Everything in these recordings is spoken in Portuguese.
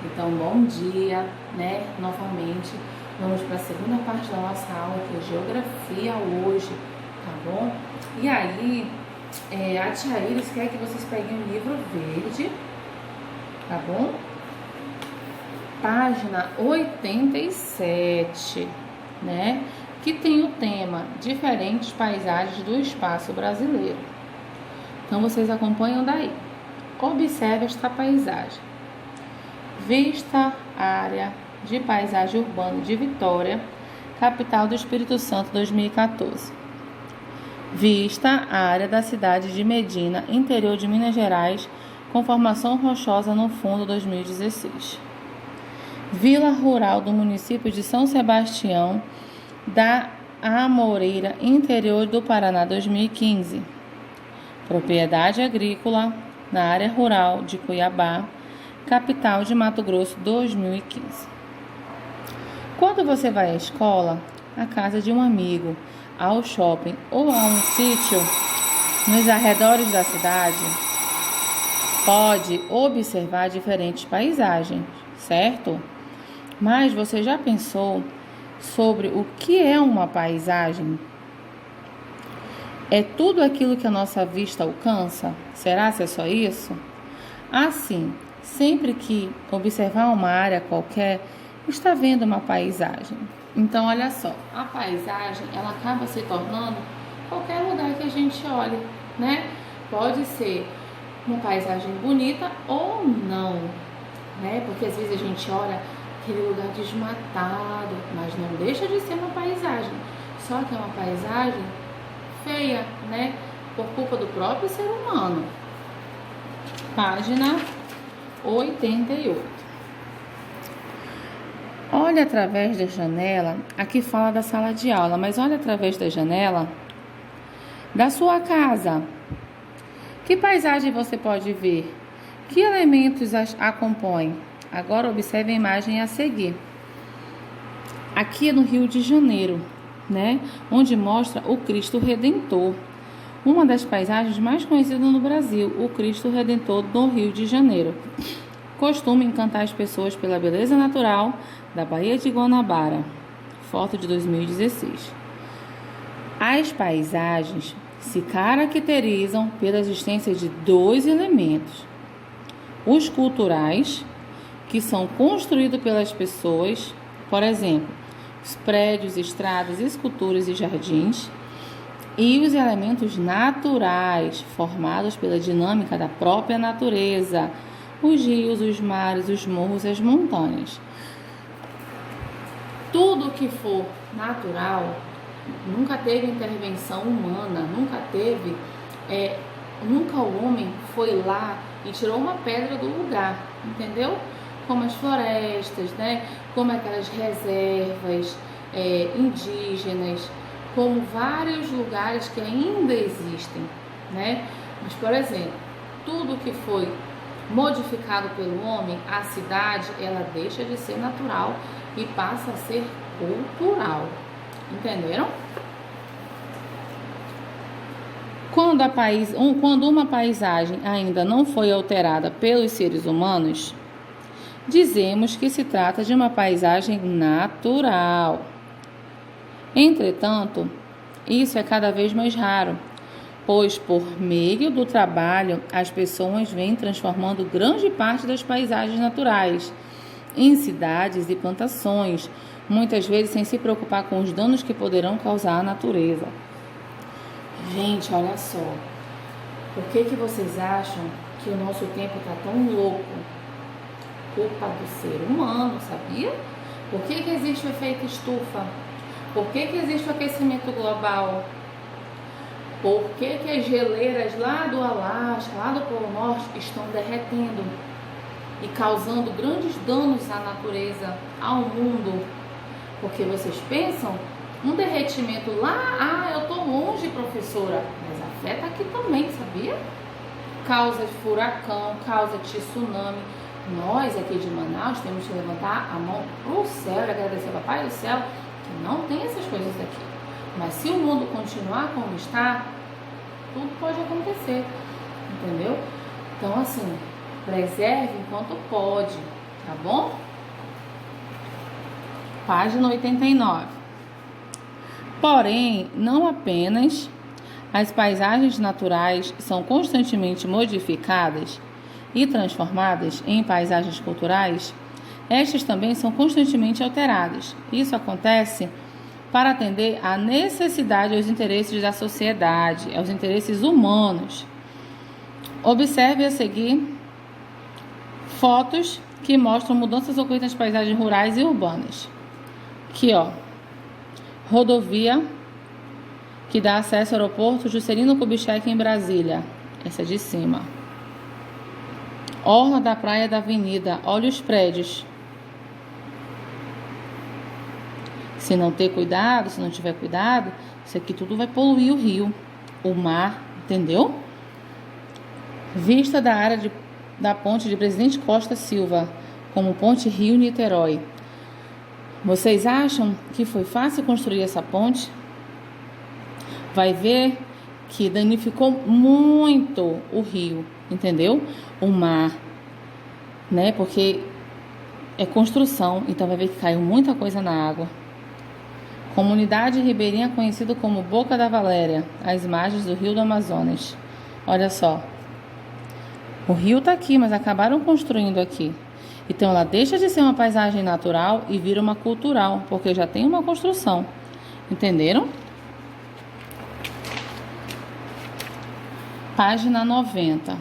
Então, bom dia, né? Novamente, vamos para a segunda parte da nossa aula, que é Geografia hoje, tá bom? E aí, a tia Iris quer que vocês peguem o livro verde, tá bom? Página 87, né? Que tem o tema Diferentes Paisagens do Espaço Brasileiro. Então, vocês acompanham daí. Observe esta paisagem. Vista área de paisagem urbana de Vitória, capital do Espírito Santo, 2014. Vista área da cidade de Medina, interior de Minas Gerais, com formação rochosa no fundo, 2016. Vila rural do município de São Sebastião da Amoreira, interior do Paraná, 2015. Propriedade agrícola na área rural de Cuiabá, capital de Mato Grosso, 2015. Quando você vai à escola, à casa de um amigo, ao shopping ou a um sítio nos arredores da cidade, pode observar diferentes paisagens, certo? Mas você já pensou sobre o que é uma paisagem? É tudo aquilo que a nossa vista alcança? Será que é só isso? Assim, sempre que observar uma área qualquer, está vendo uma paisagem. Então, olha só, a paisagem, ela acaba se tornando qualquer lugar que a gente olhe, né? Pode ser uma paisagem bonita ou não, né? Porque às vezes a gente olha aquele lugar desmatado, mas não deixa de ser uma paisagem. Só que é uma paisagem feia, né? Por culpa do próprio ser humano. Página 88. Olha através da janela, aqui fala da sala de aula, mas olha através da janela da sua casa. Que paisagem você pode ver? Que elementos a compõem? Agora observe a imagem a seguir. Aqui é no Rio de Janeiro, né? Onde mostra o Cristo Redentor. Uma das paisagens mais conhecidas no Brasil, o Cristo Redentor do Rio de Janeiro. Costuma encantar as pessoas pela beleza natural da Baía de Guanabara. Foto de 2016. As paisagens se caracterizam pela existência de dois elementos. Os culturais, que são construídos pelas pessoas, por exemplo, os prédios, estradas, esculturas e jardins, e os elementos naturais, formados pela dinâmica da própria natureza, os rios, os mares, os morros, as montanhas. Tudo que for natural, nunca teve intervenção humana, nunca o homem foi lá e tirou uma pedra do lugar, entendeu? Como as florestas, né? Como aquelas reservas indígenas, como vários lugares que ainda existem, né? Mas, por exemplo, tudo que foi modificado pelo homem, a cidade, ela deixa de ser natural e passa a ser cultural. Entenderam? Quando uma paisagem ainda não foi alterada pelos seres humanos, dizemos que se trata de uma paisagem natural. Entretanto, isso é cada vez mais raro, pois por meio do trabalho as pessoas vêm transformando grande parte das paisagens naturais em cidades e plantações, muitas vezes sem se preocupar com os danos que poderão causar à natureza. Gente, olha só, por que vocês acham que o nosso tempo está tão louco? Culpa do ser humano, sabia? Por que existe o efeito estufa? Por que existe o aquecimento global? Por que as geleiras lá do Alasca, lá do Polo Norte, estão derretendo e causando grandes danos à natureza, ao mundo? Porque vocês pensam, um derretimento lá, eu tô longe, professora, mas afeta aqui também, sabia? Causa furacão, causa tsunami. Nós aqui de Manaus temos que levantar a mão pro céu e agradecer ao Papai do Céu que não tem essas coisas aqui. Mas se o mundo continuar como está, tudo pode acontecer, entendeu? Então, assim, preserve enquanto pode. tá bom? Página 89. Porém, não apenas as paisagens naturais são constantemente modificadas e transformadas em paisagens culturais, estas também são constantemente alteradas. Isso acontece para atender à necessidade e aos interesses da sociedade, aos interesses humanos. Observe a seguir fotos que mostram mudanças ocorridas nas paisagens rurais e urbanas. Aqui, ó, rodovia que dá acesso ao aeroporto Juscelino Kubitschek em Brasília. Essa é de cima. Orla da praia da avenida. Olha os prédios. Se não ter cuidado, se não tiver cuidado, isso aqui tudo vai poluir o rio, o mar, entendeu? Vista da área da ponte de Presidente Costa Silva, como ponte Rio-Niterói. Vocês acham que foi fácil construir essa ponte? Vai ver que danificou muito o rio, entendeu? O mar, né? Porque é construção, então vai ver que caiu muita coisa na água. Comunidade ribeirinha conhecida como Boca da Valéria, às margens do rio do Amazonas. Olha só. O rio tá aqui, mas acabaram construindo aqui. Então ela deixa de ser uma paisagem natural e vira uma cultural, porque já tem uma construção. Entenderam? Página 90.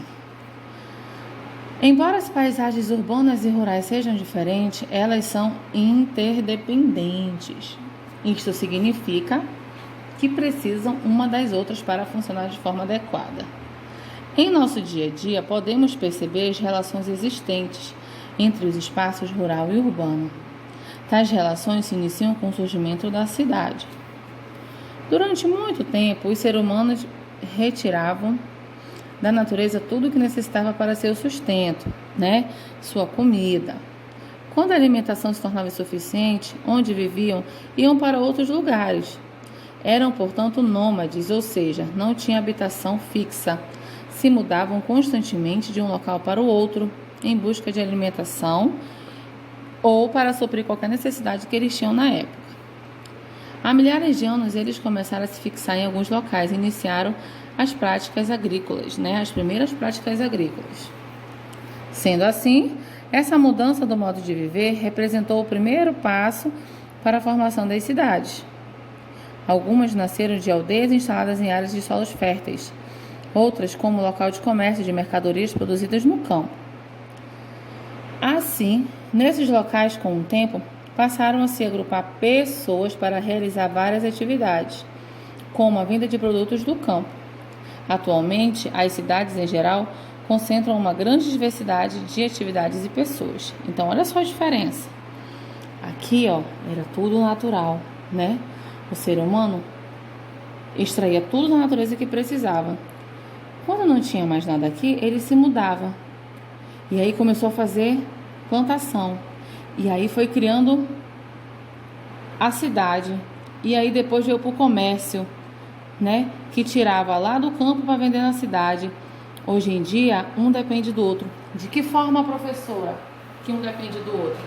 Embora as paisagens urbanas e rurais sejam diferentes, elas são interdependentes. Isto significa que precisam uma das outras para funcionar de forma adequada. Em nosso dia a dia, podemos perceber as relações existentes entre os espaços rural e urbano. Tais relações se iniciam com o surgimento da cidade. Durante muito tempo, os seres humanos retiravam da natureza tudo o que necessitava para seu sustento, né? Sua comida. Quando a alimentação se tornava insuficiente, onde viviam, iam para outros lugares. Eram, portanto, nômades, ou seja, não tinham habitação fixa. Se mudavam constantemente de um local para o outro, em busca de alimentação ou para suprir qualquer necessidade que eles tinham na época. Há milhares de anos, eles começaram a se fixar em alguns locais e iniciaram as práticas agrícolas, né? As primeiras práticas agrícolas. Sendo assim, essa mudança do modo de viver representou o primeiro passo para a formação das cidades. Algumas nasceram de aldeias instaladas em áreas de solos férteis, outras como local de comércio de mercadorias produzidas no campo. Assim, nesses locais, com o tempo, passaram a se agrupar pessoas para realizar várias atividades, como a venda de produtos do campo. Atualmente, as cidades em geral concentram uma grande diversidade de atividades e pessoas. Então, olha só a diferença. Aqui, ó, era tudo natural, né? O ser humano extraía tudo da natureza que precisava. Quando não tinha mais nada aqui, ele se mudava. E aí começou a fazer plantação. E aí foi criando a cidade. E aí depois veio para o comércio, né? Que tirava lá do campo para vender na cidade. Hoje em dia, um depende do outro. De que forma, professora, que um depende do outro?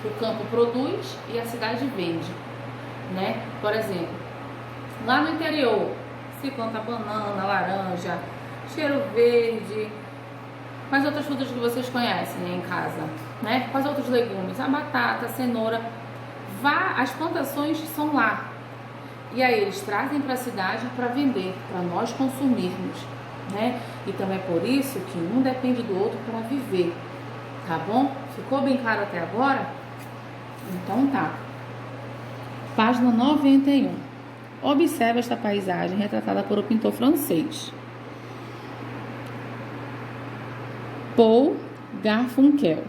O campo produz e a cidade vende, né? Por exemplo, lá no interior, se planta banana, laranja, cheiro verde, quais outras frutas que vocês conhecem, né, em casa, né? Quais outros legumes? A batata, a cenoura. As plantações são lá. E aí eles trazem para a cidade para vender, para nós consumirmos, né? E também é por isso que um depende do outro para viver, tá bom? Ficou bem claro até agora? Então tá. Página 91. Observe esta paisagem retratada por um pintor francês, Paul Garfunkel.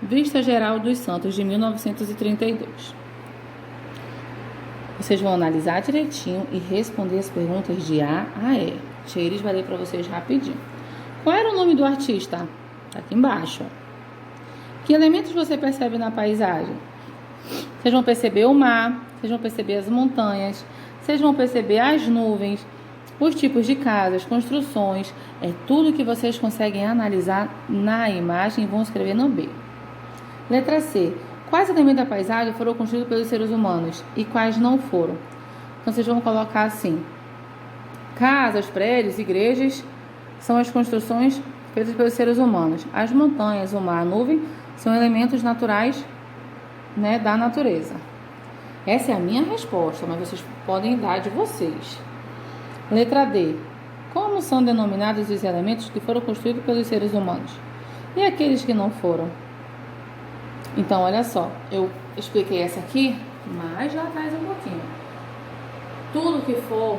Vista geral dos Santos de 1932. Vocês vão analisar direitinho e responder as perguntas de A a E. Eles vai ler para vocês rapidinho. Qual era o nome do artista? Tá aqui embaixo. Ó. Que elementos você percebe na paisagem? Vocês vão perceber o mar, vocês vão perceber as montanhas, vocês vão perceber as nuvens, os tipos de casas, construções. É tudo que vocês conseguem analisar na imagem e vão escrever no B. Letra C. Quais elementos da paisagem foram construídos pelos seres humanos e quais não foram? Então, vocês vão colocar assim: casas, prédios, igrejas são as construções feitas pelos seres humanos. As montanhas, o mar, a nuvem são elementos naturais, né, da natureza. Essa é a minha resposta, mas vocês podem dar de vocês. Letra D. Como são denominados os elementos que foram construídos pelos seres humanos? E aqueles que não foram? Então, olha só, eu expliquei essa aqui, mas lá atrás um pouquinho. Tudo que for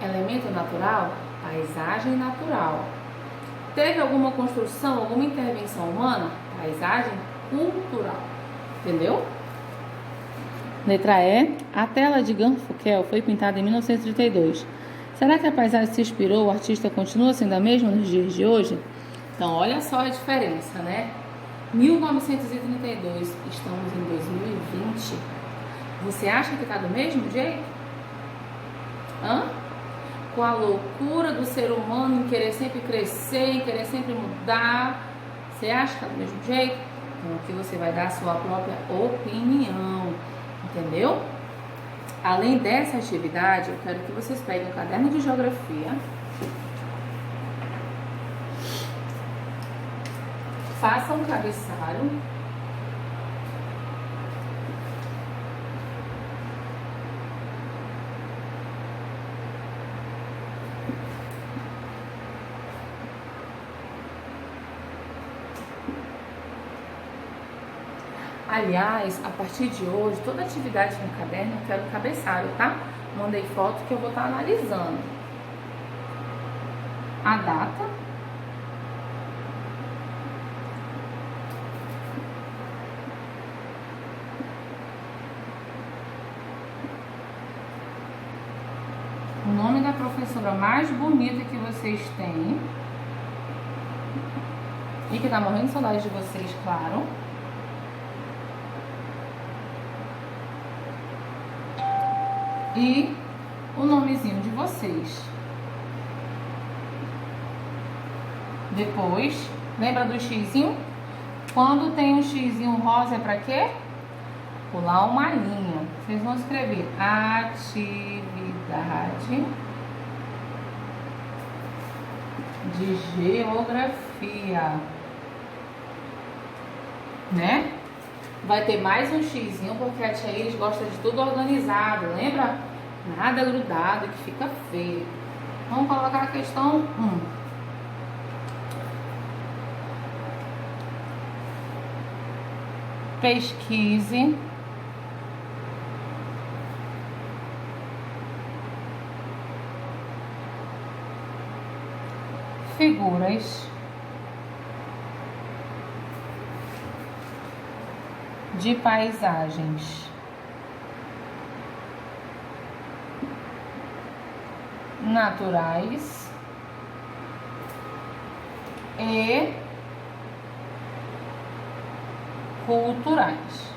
elemento natural, paisagem natural. Teve alguma construção, alguma intervenção humana? Paisagem cultural. Entendeu? Letra E. A tela de Garfunkel foi pintada em 1932. Será que a paisagem se inspirou? O artista continua sendo a mesma nos dias de hoje? Então, olha só a diferença, né? 1932, estamos em 2020. Você acha que está do mesmo jeito? Com a loucura do ser humano em querer sempre crescer, em querer sempre mudar, você acha que está do mesmo jeito? Então aqui você vai dar a sua própria opinião, entendeu? Além dessa atividade, eu quero que vocês peguem um caderno de geografia, façam um cabeçalho, aliás, a partir de hoje, toda atividade no caderno eu quero cabeçalho, tá? Mandei foto que eu vou estar analisando. A data. O nome da professora mais bonita que vocês têm. E que tá morrendo de saudade de vocês, claro. E o nomezinho de vocês. Depois, lembra do xizinho? Quando tem um xizinho rosa é pra quê? Pular uma linha. Vocês vão escrever atividade de geografia, né? Vai ter mais um xizinho porque a tia Iris gosta de tudo organizado, lembra? Nada grudado que fica feio. Vamos colocar a questão 1. Pesquise figuras de paisagens naturais e culturais,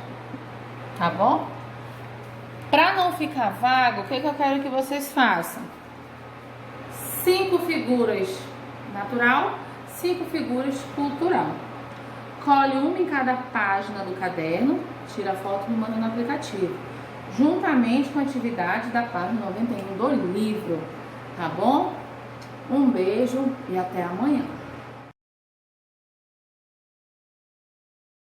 tá bom? Para não ficar vago, o que eu quero que vocês façam? 5 figuras natural, 5 figuras cultural. Colhe uma em cada página do caderno, tira a foto e me manda no aplicativo, juntamente com a atividade da página 91 do livro, tá bom? Um beijo e até amanhã.